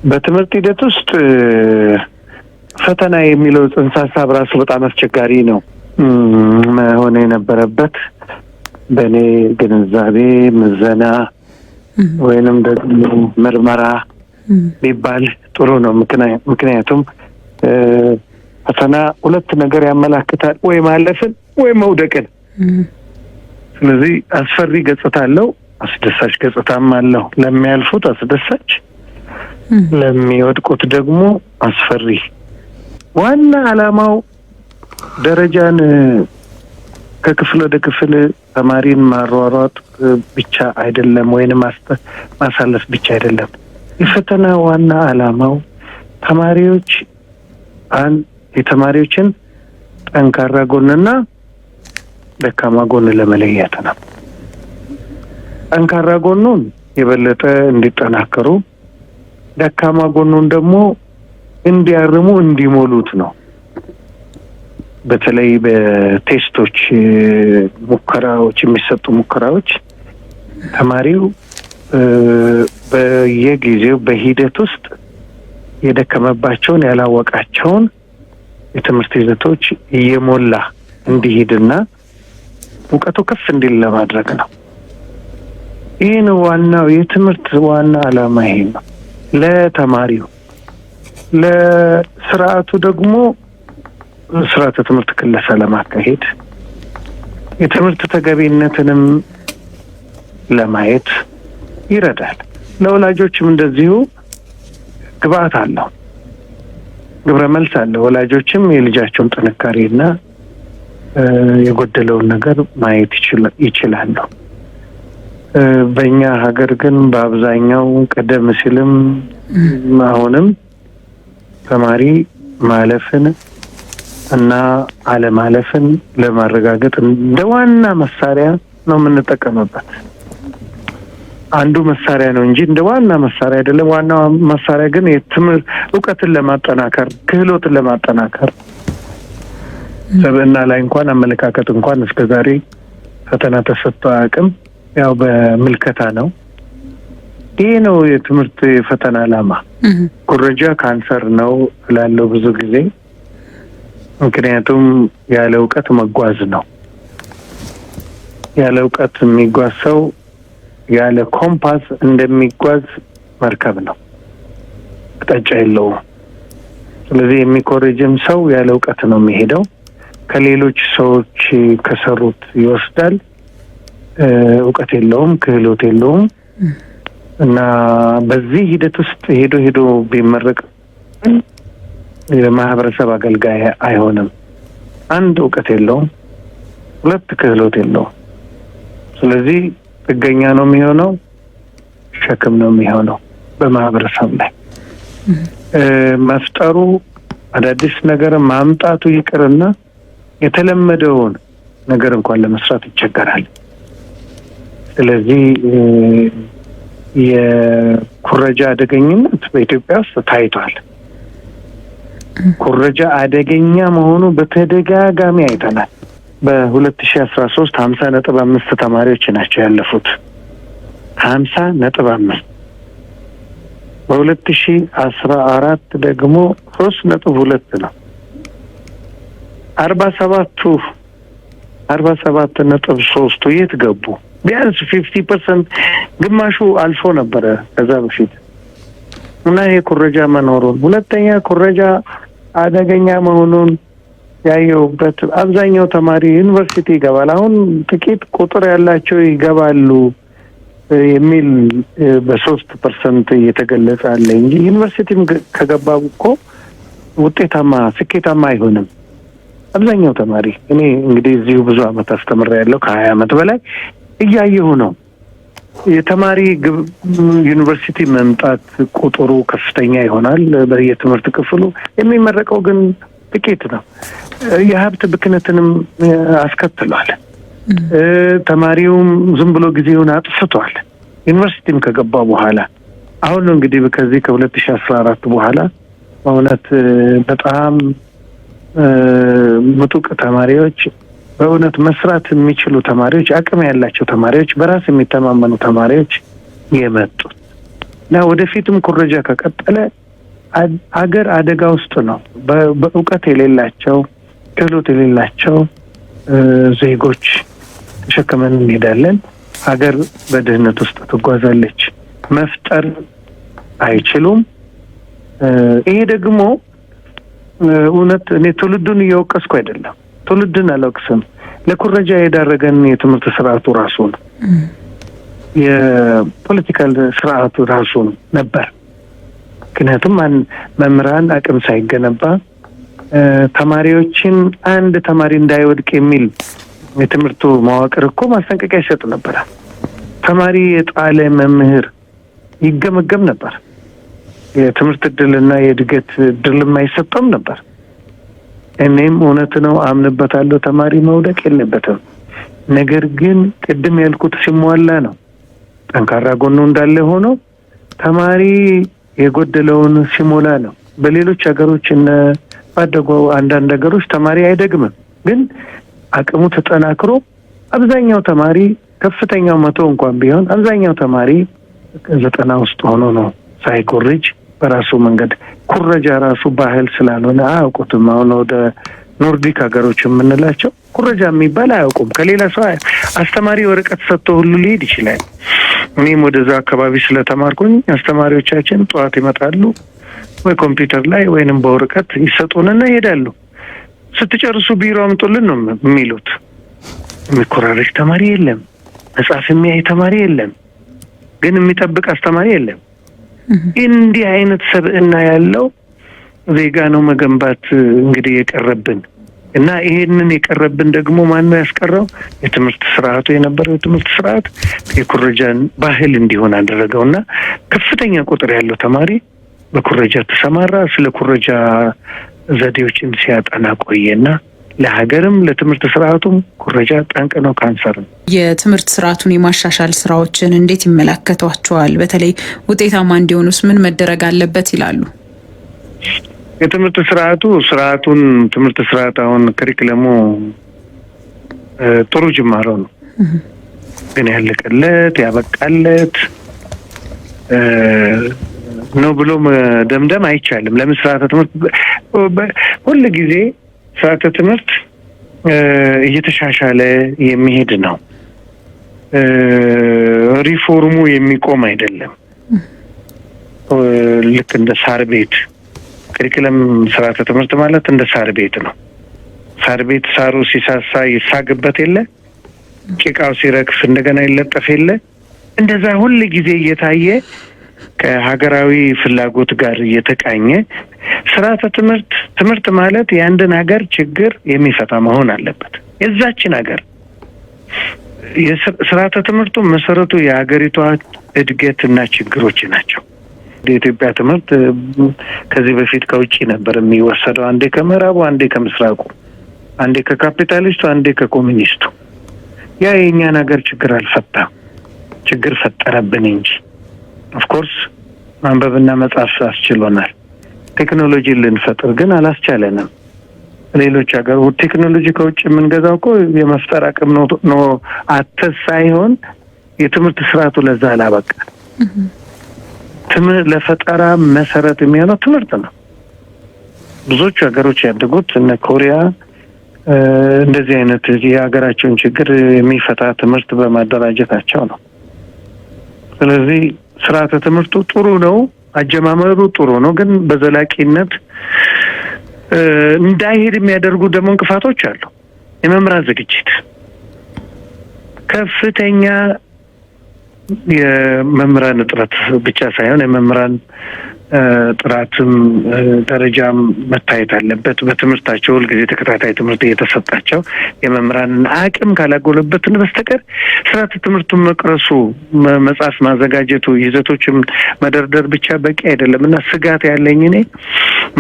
በትምህርት ሂደት ውስጥ ፈተና የሚለው ጽንሰ ሀሳብ ራሱ በጣም አስቸጋሪ ነው መሆን የነበረበት። በእኔ ግንዛቤ ምዘና ወይንም ደግሞ ምርመራ ሊባል ጥሩ ነው። ምክንያቱም ፈተና ሁለት ነገር ያመላክታል፣ ወይ ማለፍን ወይ መውደቅን። ስለዚህ አስፈሪ ገጽታ አለው፣ አስደሳች ገጽታም አለው። ለሚያልፉት አስደሳች፣ ለሚወድቁት ደግሞ አስፈሪ። ዋና ዓላማው ደረጃን ከክፍል ወደ ክፍል ተማሪን ማሯሯጥ ብቻ አይደለም፣ ወይንም ማሳለፍ ብቻ አይደለም። የፈተና ዋና ዓላማው የተማሪዎችን ጠንካራ ጎንና ደካማ ጎን ለመለየት ነው። ጠንካራ ጎኑን የበለጠ እንዲጠናከሩ፣ ደካማ ጎኑን ደግሞ እንዲያርሙ እንዲሞሉት ነው። በተለይ በቴስቶች ሙከራዎች የሚሰጡ ሙከራዎች ተማሪው በየጊዜው በሂደት ውስጥ የደከመባቸውን ያላወቃቸውን የትምህርት ይዘቶች እየሞላ እንዲሄድና እውቀቱ ከፍ እንዲል ለማድረግ ነው። ይህ ነው ዋናው የትምህርት ዋና ዓላማ። ይሄ ነው ለተማሪው። ለስርዓቱ ደግሞ ስርዓተ ትምህርት ክለሳ ለማካሄድ የትምህርት ተገቢነትንም ለማየት ይረዳል። ለወላጆችም እንደዚሁ ግብአት አለው፣ ግብረ መልስ አለው። ወላጆችም የልጃቸውን ጥንካሬና የጎደለውን ነገር ማየት ይችላሉ። በእኛ ሀገር ግን በአብዛኛው ቀደም ሲልም አሁንም ተማሪ ማለፍን እና አለማለፍን ለማረጋገጥ እንደ ዋና መሳሪያ ነው የምንጠቀምበት። አንዱ መሳሪያ ነው እንጂ እንደ ዋና መሳሪያ አይደለም። ዋናው መሳሪያ ግን የትምህርት እውቀትን ለማጠናከር፣ ክህሎትን ለማጠናከር፣ ሰብዕና ላይ እንኳን አመለካከት እንኳን እስከዛሬ ፈተና ተሰጥቶ አያውቅም። ያው በምልከታ ነው። ይህ ነው የትምህርት የፈተና ዓላማ። ኩረጃ ካንሰር ነው እላለሁ ብዙ ጊዜ። ምክንያቱም ያለ እውቀት መጓዝ ነው። ያለ እውቀት የሚጓዝ ሰው ያለ ኮምፓስ እንደሚጓዝ መርከብ ነው፣ አቅጣጫ የለውም። ስለዚህ የሚኮረጅም ሰው ያለ እውቀት ነው የሚሄደው። ከሌሎች ሰዎች ከሰሩት ይወስዳል። እውቀት የለውም፣ ክህሎት የለውም እና በዚህ ሂደት ውስጥ ሄዶ ቢመረቅ የማህበረሰብ አገልጋይ አይሆንም። አንድ እውቀት የለውም፣ ሁለት ክህሎት የለውም። ስለዚህ ጥገኛ ነው የሚሆነው፣ ሸክም ነው የሚሆነው በማህበረሰብ ላይ። መፍጠሩ አዳዲስ ነገር ማምጣቱ ይቅርና የተለመደውን ነገር እንኳን ለመስራት ይቸገራል። ስለዚህ የኩረጃ አደገኝነት በኢትዮጵያ ውስጥ ታይቷል። ኩረጃ አደገኛ መሆኑ በተደጋጋሚ አይተናል። በ2013 50.5 ተማሪዎች ናቸው ያለፉት። 50.5 በ2014 ደግሞ 3.2 ነው። 47.3 የት ገቡ? ቢያንስ 50% ግማሹ አልፎ ነበረ ከዛ በፊት። እና ይሄ ኩረጃ መኖሩን፣ ሁለተኛ ኩረጃ አደገኛ መሆኑን ያየሁበት አብዛኛው ተማሪ ዩኒቨርሲቲ ይገባል። አሁን ጥቂት ቁጥር ያላቸው ይገባሉ የሚል በ3% እየተገለጸ አለ እንጂ ዩኒቨርሲቲም ከገባ እኮ ስኬታማ አይሆንም አብዛኛው ተማሪ። እኔ እንግዲህ እዚሁ ብዙ አመት አስተምሬያለሁ፣ ከ20 አመት በላይ እያየሁ ነው። የተማሪ ዩኒቨርሲቲ መምጣት ቁጥሩ ከፍተኛ ይሆናል በየትምህርት ክፍሉ፣ የሚመረቀው ግን ጥቂት ነው። የሀብት ብክነትንም አስከትሏል። ተማሪውም ዝም ብሎ ጊዜውን አጥፍቷል ዩኒቨርሲቲም ከገባ በኋላ። አሁን ነው እንግዲህ ከዚህ ከ2014 በኋላ በእውነት በጣም ምጡቅ ተማሪዎች፣ በእውነት መስራት የሚችሉ ተማሪዎች፣ አቅም ያላቸው ተማሪዎች፣ በራስ የሚተማመኑ ተማሪዎች የመጡት እና ወደፊትም ኩረጃ ከቀጠለ አገር አደጋ ውስጥ ነው። በእውቀት የሌላቸው ክህሎት የሌላቸው ዜጎች ተሸክመን እንሄዳለን። ሀገር በድህነት ውስጥ ትጓዛለች። መፍጠር አይችሉም። ይሄ ደግሞ እውነት እኔ ትውልዱን እየወቀስኩ አይደለም፣ ትውልድን አልወቅስም። ለኩረጃ የዳረገን የትምህርት ስርዓቱ ራሱ ነው፣ የፖለቲካል ስርዓቱ ራሱ ነበር። ምክንያቱም መምህራን አቅም ሳይገነባ ተማሪዎችን አንድ ተማሪ እንዳይወድቅ የሚል የትምህርቱ መዋቅር እኮ ማስጠንቀቂያ ይሰጥ ነበር። ተማሪ የጣለ መምህር ይገመገም ነበር። የትምህርት እድልና የእድገት እድልም አይሰጠም ነበር። እኔም እውነት ነው አምንበታለሁ፣ ተማሪ መውደቅ የለበትም። ነገር ግን ቅድም ያልኩት ሲሟላ ነው። ጠንካራ ጎኑ እንዳለ ሆኖ ተማሪ የጎደለውን ሲሞላ ነው። በሌሎች ሀገሮች ባደጉ አንዳንድ ሀገሮች ተማሪ አይደግምም፣ ግን አቅሙ ተጠናክሮ አብዛኛው ተማሪ ከፍተኛው 100 እንኳን ቢሆን አብዛኛው ተማሪ 90 ውስጥ ሆኖ ነው ሳይኮርጅ በራሱ መንገድ። ኩረጃ ራሱ ባህል ስላልሆነ አያውቁትም። አሁን ወደ ኖርዲክ ሀገሮች የምንላቸው ኩረጃ የሚባል አያውቁም። ከሌላ ሰው አስተማሪ ወረቀት ሰጥቶ ሁሉ ሊሄድ ይችላል። እኔም ወደዛ አካባቢ ስለተማርኩኝ አስተማሪዎቻችን ጠዋት ይመጣሉ፣ ወይ ኮምፒውተር ላይ ወይንም በወረቀት ይሰጡንና ይሄዳሉ። ስትጨርሱ ቢሮ አምጡልን ነው የሚሉት። የሚኮራረጅ ተማሪ የለም፣ መጽሐፍ የሚያይ ተማሪ የለም፣ ግን የሚጠብቅ አስተማሪ የለም። እንዲህ አይነት ሰብዕና ያለው ዜጋ ነው መገንባት እንግዲህ የቀረብን እና ይሄንን የቀረብን ደግሞ ማነው ያስቀረው? የትምህርት ስርዓቱ የነበረው የትምህርት ስርዓት የኩረጃን ባህል እንዲሆን አደረገው እና ከፍተኛ ቁጥር ያለው ተማሪ በኩረጃ ተሰማራ። ስለ ኩረጃ ዘዴዎችን ሲያጠና ቆየና ለሀገርም ለትምህርት ስርዓቱም ኩረጃ ጠንቅ ነው፣ ካንሰር ነው። የትምህርት ስርዓቱን የማሻሻል ስራዎችን እንዴት ይመለከቷቸዋል? በተለይ ውጤታማ እንዲሆኑስ ምን መደረግ አለበት ይላሉ? የትምህርት ትምህርት ስርዓት አሁን ከሪክለሙ ጥሩ ጅማሮ ነው፣ ግን ያለቀለት ያበቃለት ነው ብሎ መደምደም አይቻልም። ለምን ስርዓተ ትምህርት ሁል ጊዜ ስርዓተ ትምህርት እየተሻሻለ የሚሄድ ነው። ሪፎርሙ የሚቆም አይደለም። ልክ እንደ ሳር ቤት ከሪክለም ስርዓተ ትምህርት ማለት እንደ ሳር ቤት ነው። ሳር ቤት ሳሩ ሲሳሳ ይሳግበት የለ፣ ጭቃው ሲረግፍ እንደገና ይለጠፍ የለ። እንደዛ ሁል ጊዜ እየታየ ከሀገራዊ ፍላጎት ጋር እየተቃኘ ስርዓተ ትምህርት ማለት የአንድን ሀገር ችግር የሚፈታ መሆን አለበት። የዛችን ሀገር ስርዓተ ትምህርቱ መሰረቱ የሀገሪቷ እድገትና ችግሮች ናቸው። የኢትዮጵያ ትምህርት ከዚህ በፊት ከውጭ ነበር የሚወሰደው። አንዴ ከምዕራቡ፣ አንዴ ከምስራቁ፣ አንዴ ከካፒታሊስቱ፣ አንዴ ከኮሚኒስቱ። ያ የእኛን ሀገር ችግር አልፈታም፣ ችግር ፈጠረብን እንጂ። ኦፍኮርስ ማንበብና መጻፍ አስችሎናል። ቴክኖሎጂ ልንፈጥር ግን አላስቻለንም። ሌሎች ሀገር ቴክኖሎጂ ከውጭ የምንገዛው እኮ የመፍጠር አቅም ነው አተስ ሳይሆን የትምህርት ስርዓቱ ለዛ አላበቃ። ለፈጠራ መሰረት የሚሆነው ትምህርት ነው። ብዙዎቹ ሀገሮች ያደጉት እነ ኮሪያ እንደዚህ አይነት የሀገራቸውን ችግር የሚፈታ ትምህርት በማደራጀታቸው ነው። ስለዚህ ስርዓተ ትምህርቱ ጥሩ ነው፣ አጀማመሩ ጥሩ ነው። ግን በዘላቂነት እንዳይሄድ የሚያደርጉ ደግሞ እንቅፋቶች አሉ። የመምህራን ዝግጅት ከፍተኛ የመምህራን እጥረት ብቻ ሳይሆን የመምህራን ጥራትም ደረጃም መታየት አለበት። በትምህርታቸው ሁልጊዜ ተከታታይ ትምህርት እየተሰጣቸው የመምህራንን አቅም ካላጎለበትን በስተቀር ስርዓተ ትምህርቱን መቅረሱ፣ መጽሐፍ ማዘጋጀቱ፣ ይዘቶችም መደርደር ብቻ በቂ አይደለም እና ስጋት ያለኝ እኔ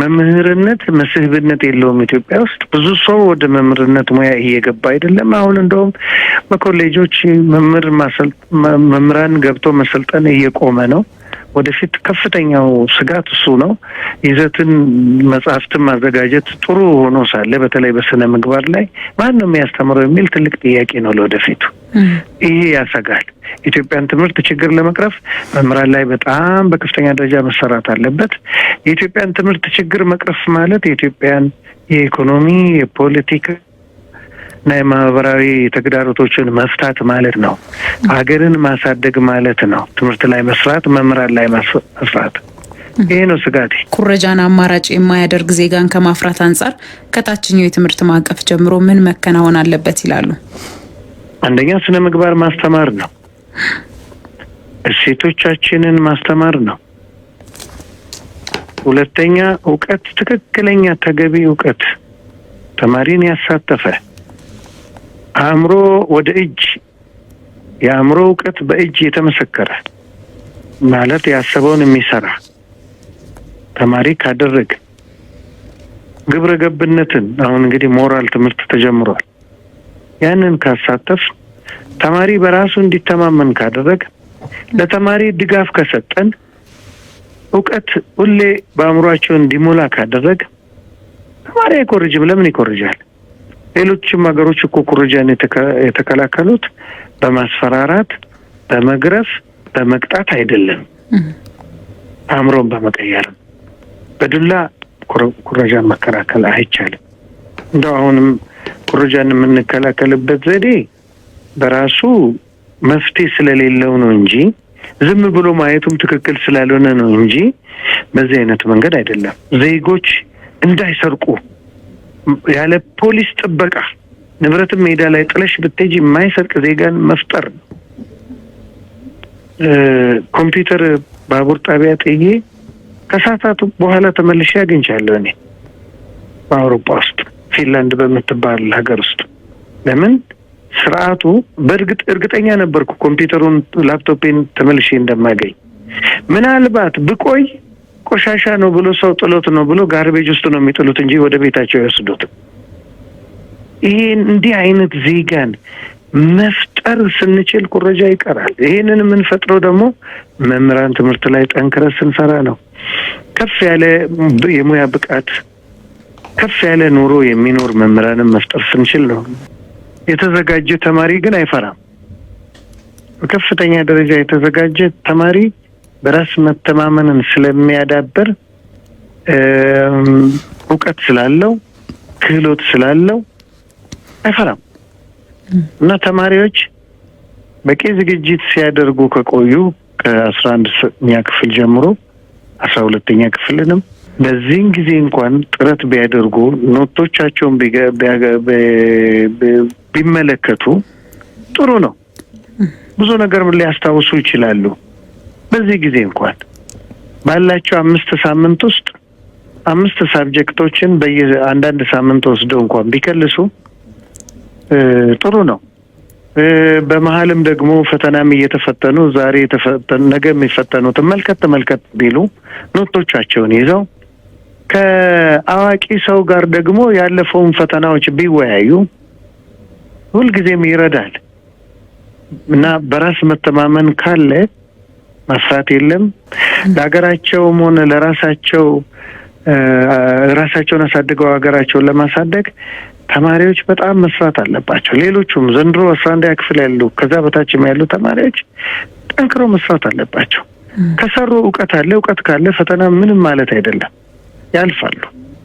መምህርነት መስህብነት የለውም። ኢትዮጵያ ውስጥ ብዙ ሰው ወደ መምህርነት ሙያ እየገባ አይደለም። አሁን እንደውም በኮሌጆች መምህራን ገብቶ መሰልጠን እየቆመ ነው። ወደፊት ከፍተኛው ስጋት እሱ ነው። ይዘትን መጽሐፍትን ማዘጋጀት ጥሩ ሆኖ ሳለ በተለይ በስነ ምግባር ላይ ማን ነው የሚያስተምረው የሚል ትልቅ ጥያቄ ነው ለወደፊቱ። ይሄ ያሰጋል። የኢትዮጵያን ትምህርት ችግር ለመቅረፍ መምህራን ላይ በጣም በከፍተኛ ደረጃ መሰራት አለበት። የኢትዮጵያን ትምህርት ችግር መቅረፍ ማለት የኢትዮጵያን የኢኮኖሚ፣ የፖለቲካ እና የማህበራዊ ተግዳሮቶችን መፍታት ማለት ነው። ሀገርን ማሳደግ ማለት ነው። ትምህርት ላይ መስራት፣ መምህራን ላይ መስራት፣ ይሄ ነው ስጋቴ። ኩረጃን አማራጭ የማያደርግ ዜጋን ከማፍራት አንጻር ከታችኛው የትምህርት ማዕቀፍ ጀምሮ ምን መከናወን አለበት ይላሉ? አንደኛ ስነ ምግባር ማስተማር ነው። እሴቶቻችንን ማስተማር ነው። ሁለተኛ እውቀት፣ ትክክለኛ ተገቢ እውቀት፣ ተማሪን ያሳተፈ አእምሮ ወደ እጅ፣ የአእምሮ እውቀት በእጅ የተመሰከረ ማለት ያሰበውን የሚሰራ ተማሪ ካደረገ፣ ግብረ ገብነትን አሁን እንግዲህ ሞራል ትምህርት ተጀምሯል። ያንን ካሳተፍ፣ ተማሪ በራሱ እንዲተማመን ካደረግ፣ ለተማሪ ድጋፍ ከሰጠን፣ እውቀት ሁሌ በአእምሯቸው እንዲሞላ ካደረግ፣ ተማሪ አይኮርጅም። ለምን ይኮርጃል? ሌሎችም ሀገሮች እኮ ኩረጃን የተከላከሉት በማስፈራራት፣ በመግረፍ፣ በመቅጣት አይደለም፣ አእምሮን በመቀየር። በዱላ ኩረጃን መከላከል አይቻልም። እንደው አሁንም ኩረጃን የምንከላከልበት ዘዴ በራሱ መፍትሄ ስለሌለው ነው እንጂ ዝም ብሎ ማየቱም ትክክል ስላልሆነ ነው እንጂ በዚህ አይነት መንገድ አይደለም። ዜጎች እንዳይሰርቁ ያለ ፖሊስ ጥበቃ ንብረትም ሜዳ ላይ ጥለሽ ብትሄጂ የማይሰርቅ ዜጋን መፍጠር ነው። ኮምፒውተር ባቡር ጣቢያ ጥዬ ከሰዓታት በኋላ ተመልሼ አግኝቻለሁ እኔ በአውሮፓ ውስጥ ፊንላንድ በምትባል ሀገር ውስጥ። ለምን? ስርዓቱ እርግጠኛ ነበርኩ ኮምፒውተሩን ላፕቶፔን ተመልሼ እንደማገኝ። ምናልባት ብቆይ ቆሻሻ ነው ብሎ ሰው ጥሎት ነው ብሎ ጋርቤጅ ውስጥ ነው የሚጥሉት እንጂ ወደ ቤታቸው ይወስዱት። ይሄን እንዲህ አይነት ዜጋን መፍጠር ስንችል ኩረጃ ይቀራል። ይሄንን የምንፈጥረው ደግሞ መምህራን ትምህርት ላይ ጠንክረን ስንሰራ ነው። ከፍ ያለ የሙያ ብቃት፣ ከፍ ያለ ኑሮ የሚኖር መምህራንን መፍጠር ስንችል ነው። የተዘጋጀ ተማሪ ግን አይፈራም። በከፍተኛ ደረጃ የተዘጋጀ ተማሪ በራስ መተማመንን ስለሚያዳብር፣ እውቀት ስላለው፣ ክህሎት ስላለው አይፈራም። እና ተማሪዎች በቂ ዝግጅት ሲያደርጉ ከቆዩ ከ11ኛ ክፍል ጀምሮ 12ኛ ክፍልንም በዚህን ጊዜ እንኳን ጥረት ቢያደርጉ፣ ኖቶቻቸውን ቢመለከቱ ጥሩ ነው። ብዙ ነገር ሊያስታውሱ ይችላሉ። በዚህ ጊዜ እንኳን ባላቸው 5 ሳምንት ውስጥ 5 ሳብጀክቶችን በየአንዳንድ ሳምንት ወስደው እንኳን ቢከልሱ ጥሩ ነው። በመሀልም ደግሞ ፈተናም እየተፈተኑ ዛሬ ነገ የሚፈተኑትን መልከት ቢሉ ኖቶቻቸውን ይዘው ከአዋቂ ሰው ጋር ደግሞ ያለፈውን ፈተናዎች ቢወያዩ ሁልጊዜም ይረዳል እና በራስ መተማመን ካለ መፍራት የለም። ለሀገራቸውም ሆነ ለራሳቸው ራሳቸውን አሳድገው ሀገራቸውን ለማሳደግ ተማሪዎች በጣም መስራት አለባቸው። ሌሎቹም ዘንድሮ 11ኛ ክፍል ያሉ ከዛ በታችም ያሉ ተማሪዎች ጠንክረው መስራት አለባቸው። ከሰሩ እውቀት ካለ ፈተና ምንም ማለት አይደለም፣ ያልፋሉ።